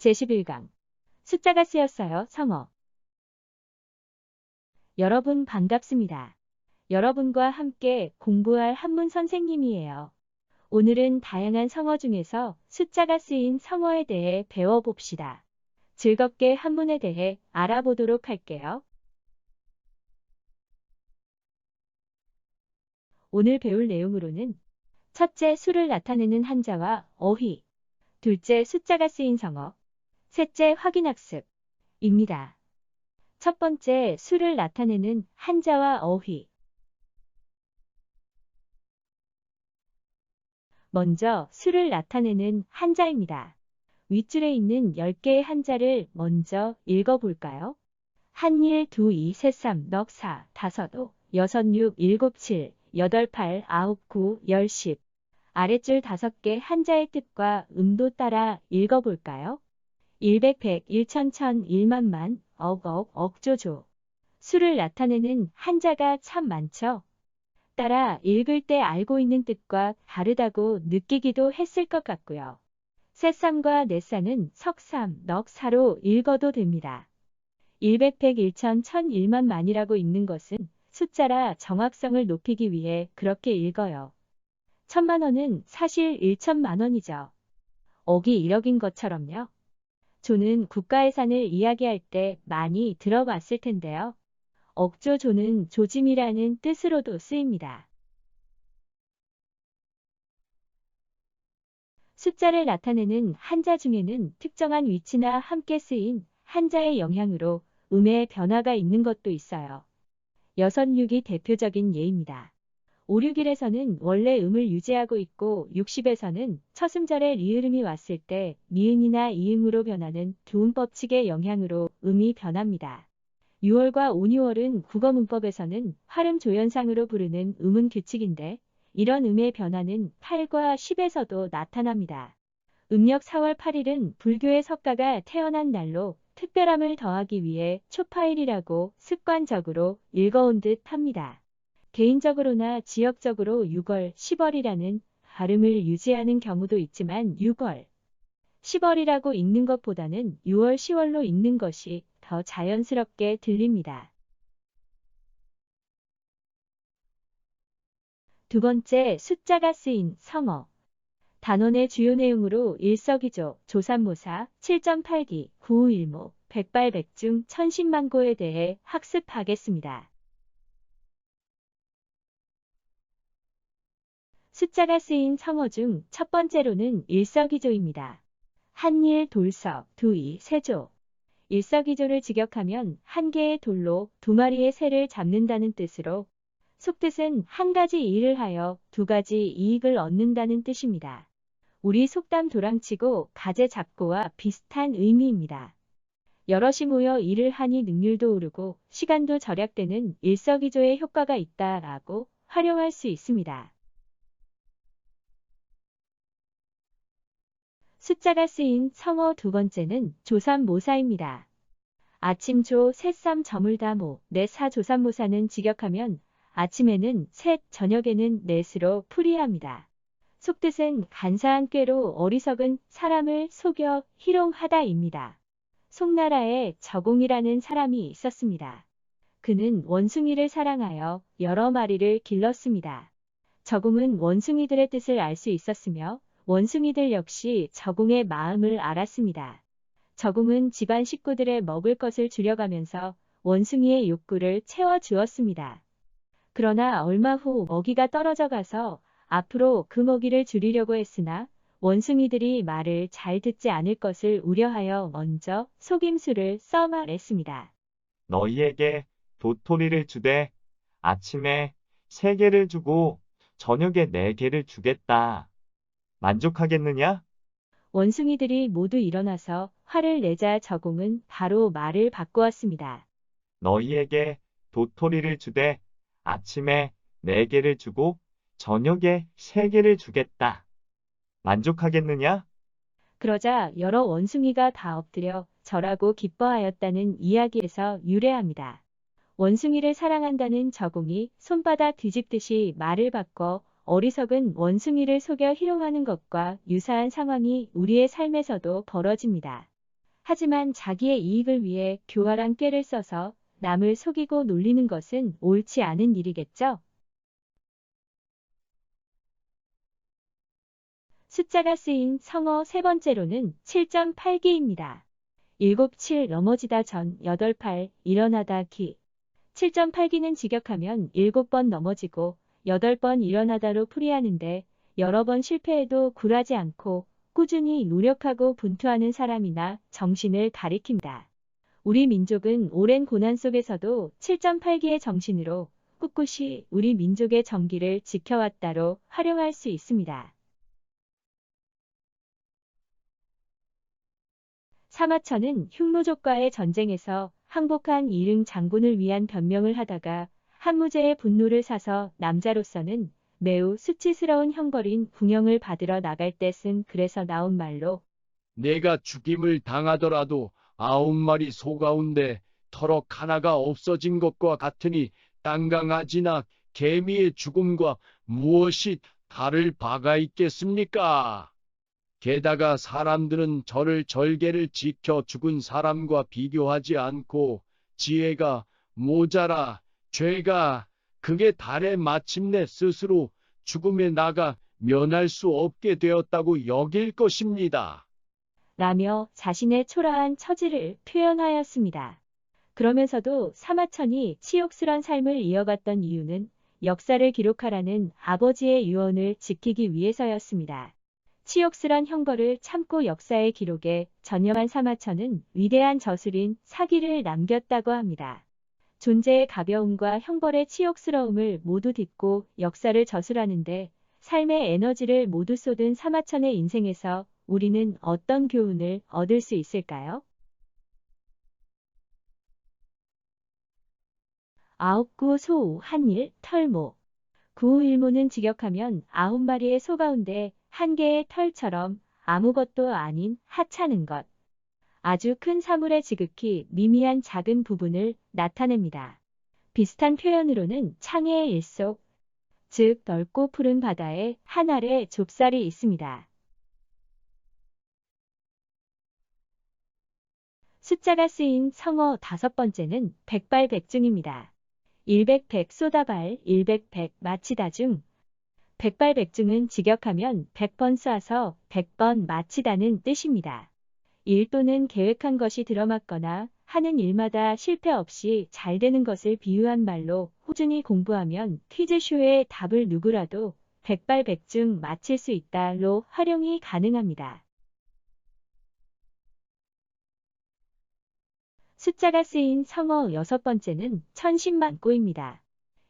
제11강 숫자가 쓰였어요. 성어. 여러분 반갑습니다. 여러분과 함께 공부할 한문 선생님이에요. 오늘은 다양한 성어 중에서 숫자가 쓰인 성어에 대해 배워봅시다. 즐겁게 한문에 대해 알아보도록 할게요. 오늘 배울 내용으로는 첫째, 수를 나타내는 한자와 어휘, 둘째, 숫자가 쓰인 성어, 셋째, 확인학습입니다. 첫 번째, 수를 나타내는 한자와 어휘. 먼저 수를 나타내는 한자입니다. 윗줄에 있는 10개의 한자를 먼저 읽어볼까요? 1, 1, 2, 2, 3, 3, 넉 4, 5, 5, 6, 6, 7, 7, 8, 8, 9, 9, 10, 10. 아랫줄 5개 한자의 뜻과 음도 따라 읽어볼까요? 100, 100, 1000, 1000, 1만만, 억, 억, 억조조. 수를 나타내는 한자가 참 많죠? 따라 읽을 때 알고 있는 뜻과 다르다고 느끼기도 했을 것 같고요. 새쌈과 내쌈은 석삼, 넉사로 읽어도 됩니다. 100, 100, 1000, 1000, 1만만이라고 읽는 것은 숫자라 정확성을 높이기 위해 그렇게 읽어요. 1000만원은 사실 1천만원이죠. 억이 1억인 것처럼요. 조는 국가예산을 이야기할 때 많이 들어봤을 텐데요. 억조조는 조짐이라는 뜻으로도 쓰입니다. 숫자를 나타내는 한자 중에는 특정한 위치나 함께 쓰인 한자의 영향으로 음의 변화가 있는 것도 있어요. 6, 6이 대표적인 예입니다. 5, 6일에서는 원래 음을 유지하고 있고 60에서는 첫 음절에 리을음이 왔을 때 니은이나 이응으로 변하는 두음법칙의 영향으로 음이 변합니다. 6월과 5, 6월은 국어문법에서는 활음 조연상으로 부르는 음은 규칙인데 이런 음의 변화는 8과 10에서도 나타납니다. 음력 4월 8일은 불교의 석가가 태어난 날로 특별함을 더하기 위해 초파일이라고 습관적으로 읽어온 듯 합니다. 개인적으로나 지역적으로 6월, 10월이라는 발음을 유지하는 경우도 있지만 6월, 10월이라고 읽는 것보다는 6월, 10월로 읽는 것이 더 자연스럽게 들립니다. 두 번째, 숫자가 쓰인 성어. 단원의 주요 내용으로 일석이조, 조삼모사, 7.8기, 9일모, 백발백중, 천신만고에 대해 학습하겠습니다. 숫자가 쓰인 성어 중 첫 번째로는 일석이조입니다. 한일, 돌석, 두이, 세조. 일석이조를 직역하면 한 개의 돌로 두 마리의 새를 잡는다는 뜻으로 속뜻은 한 가지 일을 하여 두 가지 이익을 얻는다는 뜻입니다. 우리 속담 도랑치고 가재 잡고와 비슷한 의미입니다. 여럿이 모여 일을 하니 능률도 오르고 시간도 절약되는 일석이조의 효과가 있다라고 활용할 수 있습니다. 숫자가 쓰인 성어 두 번째는 조삼모사입니다. 아침조, 새쌈, 저물다모, 넷사 조삼모사는 직역하면 아침에는 셋, 저녁에는 넷으로 풀이합니다. 속뜻은 간사한 꾀로 어리석은 사람을 속여 희롱하다입니다. 송나라에 저공이라는 사람이 있었습니다. 그는 원숭이를 사랑하여 여러 마리를 길렀습니다. 저공은 원숭이들의 뜻을 알 수 있었으며 원숭이들 역시 저공의 마음을 알았습니다. 저공은 집안 식구들의 먹을 것을 줄여가면서 원숭이의 욕구를 채워주었습니다. 그러나 얼마 후 먹이가 떨어져 가서 앞으로 그 먹이를 줄이려고 했으나 원숭이들이 말을 잘 듣지 않을 것을 우려하여 먼저 속임수를 써 말했습니다. 너희에게 도토리를 주되 아침에 3개를 주고 저녁에 4개를 주겠다. 만족하겠느냐? 원숭이들이 모두 일어나서 화를 내자 저공은 바로 말을 바꾸었습니다. 너희에게 도토리를 주되 아침에 4개를 주고 저녁에 3개를 주겠다. 만족하겠느냐? 그러자 여러 원숭이가 다 엎드려 절하고 기뻐하였다는 이야기에서 유래합니다. 원숭이를 사랑한다는 저공이 손바닥 뒤집듯이 말을 바꿔 어리석은 원숭이를 속여 희롱하는 것과 유사한 상황이 우리의 삶에서도 벌어집니다. 하지만 자기의 이익을 위해 교활한 꾀를 써서 남을 속이고 놀리는 것은 옳지 않은 일이겠죠? 숫자가 쓰인 성어 세 번째로는 7.8기입니다. 7, 7 넘어지다 전, 8, 8 일어나다 기. 7.8기는 직역하면 7번 넘어지고 8번 일어나다로 풀이하는데 여러 번 실패해도 굴하지 않고 꾸준히 노력하고 분투하는 사람이나 정신을 가리킵니다. 우리 민족은 오랜 고난 속에서도 7.8기의 정신으로 꿋꿋이 우리 민족의 정기를 지켜왔다로 활용할 수 있습니다. 사마천은 흉노족과의 전쟁에서 항복한 이릉 장군을 위한 변명을 하다가 한무제의 분노를 사서 남자로서는 매우 수치스러운 형벌인 궁형을 받으러 나갈 때 쓴 글에서 나온 말로 내가 죽임을 당하더라도 9마리 소 가운데 터럭 하나가 없어진 것과 같으니 땅강아지나 개미의 죽음과 무엇이 다를 바가 있겠습니까? 게다가 사람들은 저를 절개를 지켜 죽은 사람과 비교하지 않고 지혜가 모자라 죄가 그게 달에 마침내 스스로 죽음에 나가 면할 수 없게 되었다고 여길 것입니다. 라며 자신의 초라한 처지를 표현하였습니다. 그러면서도 사마천이 치욕스런 삶을 이어갔던 이유는 역사를 기록하라는 아버지의 유언을 지키기 위해서였습니다. 치욕스런 형벌을 참고 역사의 기록에 전념한 사마천은 위대한 저술인 사기를 남겼다고 합니다. 존재의 가벼움과 형벌의 치욕스러움을 모두 딛고 역사를 저술하는데 삶의 에너지를 모두 쏟은 사마천의 인생에서 우리는 어떤 교훈을 얻을 수 있을까요? 아홉구 소우 한일 털모. 구일모는 직역하면 9마리의 소 가운데 한 개의 털처럼 아무것도 아닌 하찮은 것. 아주 큰 사물의 지극히 미미한 작은 부분을 나타냅니다. 비슷한 표현으로는 창의 일속, 즉 넓고 푸른 바다에 한 알의 좁쌀이 있습니다. 숫자가 쓰인 성어 다섯 번째는 백발백중입니다. 일백백 쏘다발, 일백백 마치다 중. 백발백중은 직역하면 100번 쏴서 100번 마치다는 뜻입니다. 일 또는 계획한 것이 들어맞거나 하는 일마다 실패 없이 잘 되는 것을 비유한 말로 꾸준히 공부하면 퀴즈쇼의 답을 누구라도 백발백중 맞힐 수 있다로 활용이 가능합니다. 숫자가 쓰인 성어 여섯 번째는 천신만고입니다.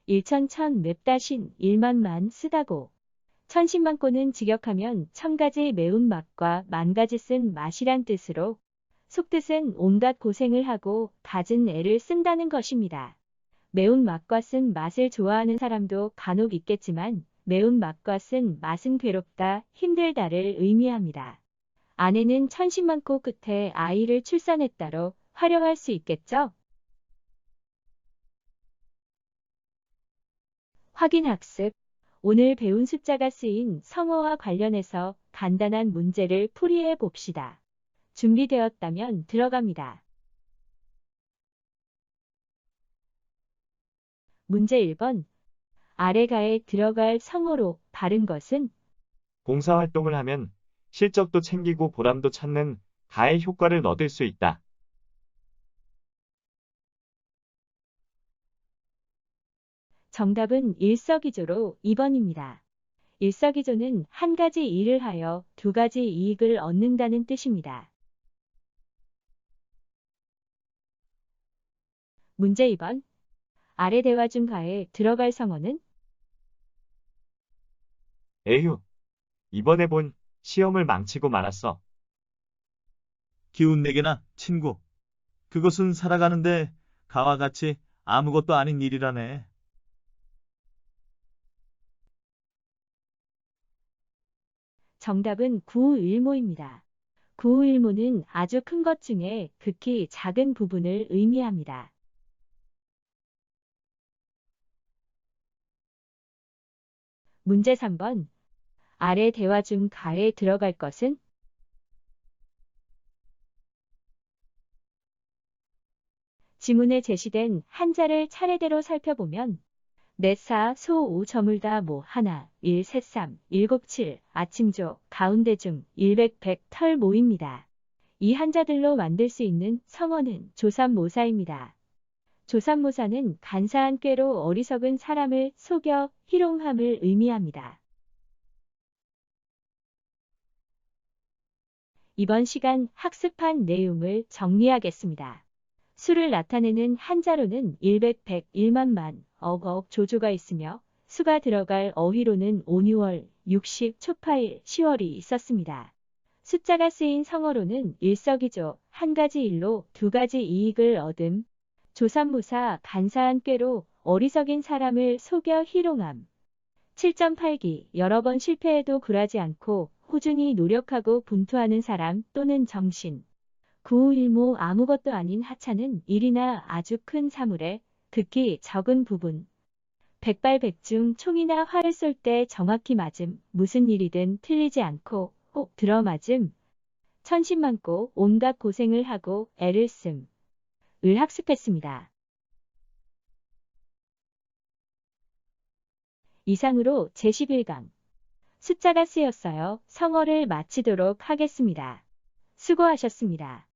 일천천 맵다신 일만만 쓰다고. 천신만고는 직역하면 천가지 매운맛과 만가지 쓴 맛이란 뜻으로 속뜻은 온갖 고생을 하고 갖은 애를 쓴다는 것입니다. 매운맛과 쓴 맛을 좋아하는 사람도 간혹 있겠지만 매운맛과 쓴 맛은 괴롭다, 힘들다를 의미합니다. 아내는 천신만고 끝에 아이를 출산했다로 활용할 수 있겠죠? 확인학습. 오늘 배운 숫자가 쓰인 성어와 관련해서 간단한 문제를 풀이해 봅시다. 준비되었다면 들어갑니다. 문제 1번. 아래가에 들어갈 성어로 바른 것은? 봉사활동을 하면 실적도 챙기고 보람도 찾는 가의 효과를 얻을 수 있다. 정답은 일석이조로 2번입니다. 일석이조는 한 가지 일을 하여 두 가지 이익을 얻는다는 뜻입니다. 문제 2번. 아래 대화 중 가에 들어갈 성어는? 에휴, 이번에 본 시험을 망치고 말았어. 기운 내게나 친구. 그것은 살아가는데 가와 같이 아무것도 아닌 일이라네. 정답은 구일모입니다. 구일모는 아주 큰 것 중에 극히 작은 부분을 의미합니다. 문제 3번. 아래 대화 중 가에 들어갈 것은? 지문에 제시된 한자를 차례대로 살펴보면 내사, 소, 우, 저물다, 모, 하나, 일, 셋, 삼, 일곱, 칠, 아침조, 가운데 중, 일백, 백, 털, 모입니다. 이 한자들로 만들 수 있는 성어는 조삼모사입니다. 조삼모사는 간사한 꾀로 어리석은 사람을 속여 희롱함을 의미합니다. 이번 시간 학습한 내용을 정리하겠습니다. 수를 나타내는 한자로는 일백, 백, 일만만, 억억, 조조가 있으며 수가 들어갈 어휘로는 온유월, 60, 초파일, 10월이 있었습니다. 숫자가 쓰인 성어로는 일석이조, 한 가지 일로 두 가지 이익을 얻음, 조삼모사, 간사한 꾀로 어리석인 사람을 속여 희롱함. 7.8기, 여러 번 실패해도 굴하지 않고 꾸준히 노력하고 분투하는 사람 또는 정신. 9.1모 아무것도 아닌 하찮은 일이나 아주 큰 사물에 극히 적은 부분. 백발백중 총이나 활을 쏠 때 정확히 맞음, 무슨 일이든 틀리지 않고 꼭 들어맞음. 천신만고 온갖 고생을 하고 애를 씀. 을 학습했습니다. 이상으로 제11강 숫자가 쓰였어요. 성어를 마치도록 하겠습니다. 수고하셨습니다.